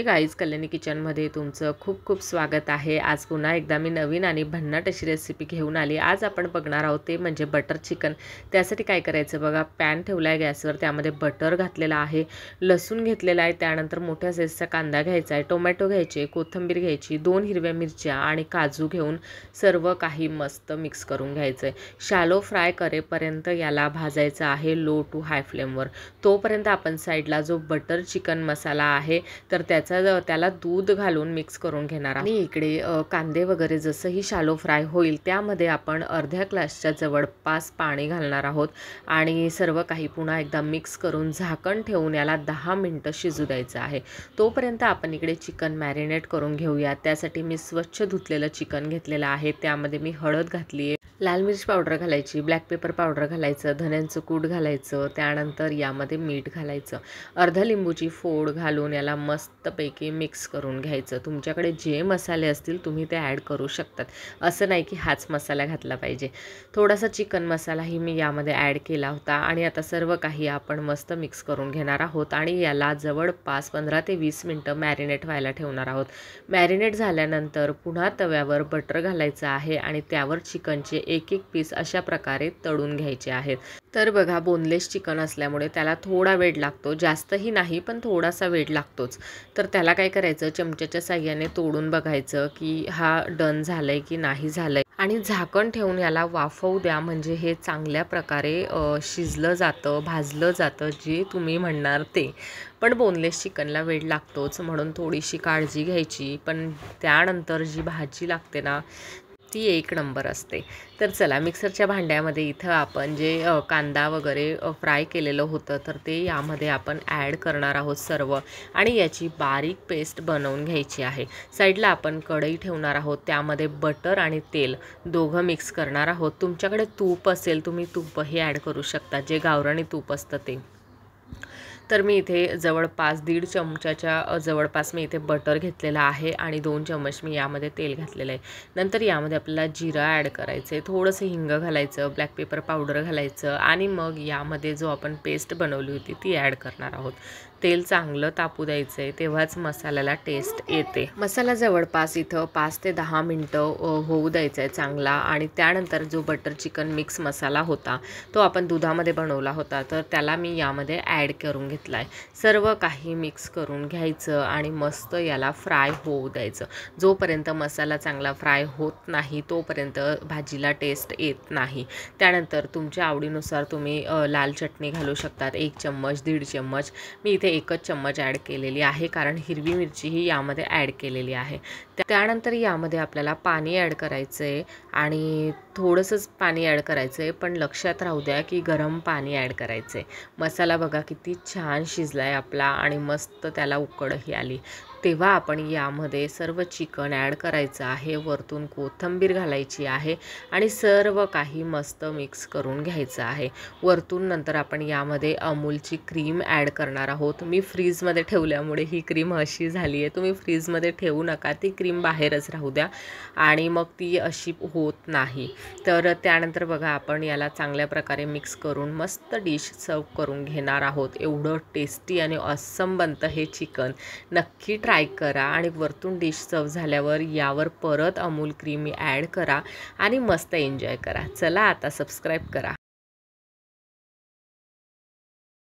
Guys, Kalyani किचनमध्ये तुमचं खूप खूप स्वागत आहे। आज पुन्हा एकदा मी नवीन आणि भन्नाट अशी रेसिपी घेऊन आली। आज आपण बघणार आहोत ते म्हणजे बटर चिकन। त्यासाठी काय करायचं बघा, पॅन ठेवला आहे गॅसवर, त्यामध्ये बटर घातलेला आहे, लसूण घेतलेला आहे, त्यानंतर मोठ्या साईजचा कांदा घ्यायचा आहे, टोमॅटो घ्यायचे, कोथिंबीर घ्यायची, 2 हिरव्या मिरच्या आणि काजू घेऊन सर्व काही मस्त मिक्स करून घ्यायचं आहे। शॅलो फ्राय करेपर्यंत याला भाजायचं आहे लो टू हाय फ्लेमवर। तोपर्यंत आपण साईडला जो बटर चिकन मसाला आहे तर त्याला दूध घालून मिक्स करून घेणार आहोत। आणि इकडे कांदे वगैरे जसंही शॅलो फ्राय होईल त्यामध्ये आपण अर्ध्या ग्लासच्या जवळपास पाणी घालणार आहोत आणि सर्व काही पुन्हा एकदा मिक्स करून झाकण ठेवून याला 10 मिनिटं शिजू द्यायचं आहे। तोपर्यंत आपण इकडे चिकन मॅरिनेट करून घेऊया। त्यासाठी मी स्वच्छ धुतलेलं चिकन घेतलेलं आहे, त्यामध्ये मी हळद घातली आहे, लाल मिर्च पावडर घालायची, ब्लॅक पेपर पावडर घालायचं, धन्यांचं कूट घालायचं, त्यानंतर यामध्ये मीठ घालायचं, अर्धा लिंबूची फोड घालून याला मस्तपैकी मिक्स करून घ्यायचं। तुमच्याकडे जे मसाले असतील तुम्ही ते ॲड करू शकतात, असं नाही की हाच मसाला घातला पाहिजे। थोडासा चिकन मसालाही मी यामध्ये ॲड केला होता आणि आता सर्व काही आपण मस्त मिक्स करून घेणार आहोत आणि याला जवळपास 15 ते 20 मिनिटं मॅरिनेट व्हायला ठेवणार आहोत। मॅरिनेट झाल्यानंतर पुन्हा तव्यावर बटर घालायचं आहे आणि त्यावर चिकनचे एक एक पीस अशा प्रकारे तळून घ्यायचे आहेत। तर बघा, बोनलेस चिकन असल्यामुळे त्याला थोडा वेळ लागतो, जास्तही नाही पण थोडासा वेळ लागतोच। तर त्याला काय करायचं, चमच्याच्या साहाय्याने तोडून बघायचं की हा डन झालंय की नाही झालंय आणि झाकण ठेवून याला वाफवू द्या, म्हणजे हे चांगल्या प्रकारे शिजलं जातं, भाजलं जातं, जे तुम्ही म्हणणार ते। पण बोनलेस चिकनला वेळ लागतोच म्हणून थोडीशी काळजी घ्यायची, पण त्यानंतर जी भाजी लागते ना ती एक नंबर असते। तर चला, मिक्सरच्या भांड्यामध्ये इथं आपण जे कांदा वगैरे फ्राय केलेलं होतं तर ते यामध्ये आपण ॲड करणार आहोत सर्व आणि याची बारीक पेस्ट बनवून घ्यायची आहे। साईडला आपण कढई ठेवणार आहोत, त्यामध्ये बटर आणि तेल दोघं मिक्स करणार आहोत। तुमच्याकडे तूप असेल तुम्ही तूपही ॲड करू शकता, जे गावरानी तूप असतं ते। तर मी इथे जवळपास 1.5 चमच्याच्या जवळपास मी इथे बटर घेतलेला आहे आणि 2 चम्मच मी यामध्ये तेल घातलेलं आहे। नंतर यामध्ये आपल्याला जिरा ॲड करायचं आहे, थोडंसं हिंग घालायचं, ब्लॅक पेपर पावडर घालायचं आणि मग यामध्ये जो आपण पेस्ट बनवली होती ती ॲड करणार आहोत। तेल चांगलं तापू द्यायचं आहे, तेव्हाच मसाल्याला टेस्ट येते। मसाला जवळपास इथं 5 ते 10 मिनिटं होऊ द्यायचा आहे चांगला आणि त्यानंतर जो बटर चिकन मिक्स मसाला होता तो आपण दुधामध्ये बनवला होता तर त्याला मी यामध्ये ॲड करून घेतला आहे। सर्व काही मिक्स करून घ्यायचं आणि मस्त याला फ्राय होऊ द्यायचं। जोपर्यंत मसाला चांगला फ्राय होत नाही तोपर्यंत भाजीला टेस्ट येत नाही। त्यानंतर तुमच्या आवडीनुसार तुम्ही लाल चटणी घालू शकतात, 1 चम्मच 1.5 चम्मच, मी इथे 1च चम्मच ॲड केलेली आहे कारण हिरवी मिरची ही यामध्ये ॲड केलेली आहे। त्यानंतर यामध्ये आपल्याला पाणी ॲड करायचं आहे आणि थोडंसंच पाणी ॲड करायचं आहे, पण लक्षात राहू द्या की गरम पाणी ॲड करायचं आहे। मसाला बघा किती छान शिजला आहे आपला आणि मस्त त्याला उकळही आली, तेव्हा आपण यामध्ये सर्व चिकन ॲड करायचं आहे, वरतून कोथिंबीर घालायची आहे आणि सर्व काही मस्त मिक्स करून घ्यायचं आहे। वरतून नंतर आपण यामध्ये अमूलची क्रीम ॲड करणार आहोत। मी फ्रीजमध्ये ठेवल्यामुळे ही क्रीम अशी झाली आहे, तुम्ही फ्रीजमध्ये ठेवू नका, ती क्रीम बाहेरच राहू द्या आणि मग ती अशी होत नाही। तर त्यानंतर बघा, आपण याला चांगल्या प्रकारे मिक्स करून मस्त डिश सर्व करून घेणार आहोत। एवढं टेस्टी आणि ऑसम बनतं हे चिकन, नक्की ट्राय करा आणि वरतून डिश सर्व झाल्यावर यावर परत अमूल क्रीम ॲड करा आणि मस्त एन्जॉय करा। चला, आता सबस्क्राईब करा।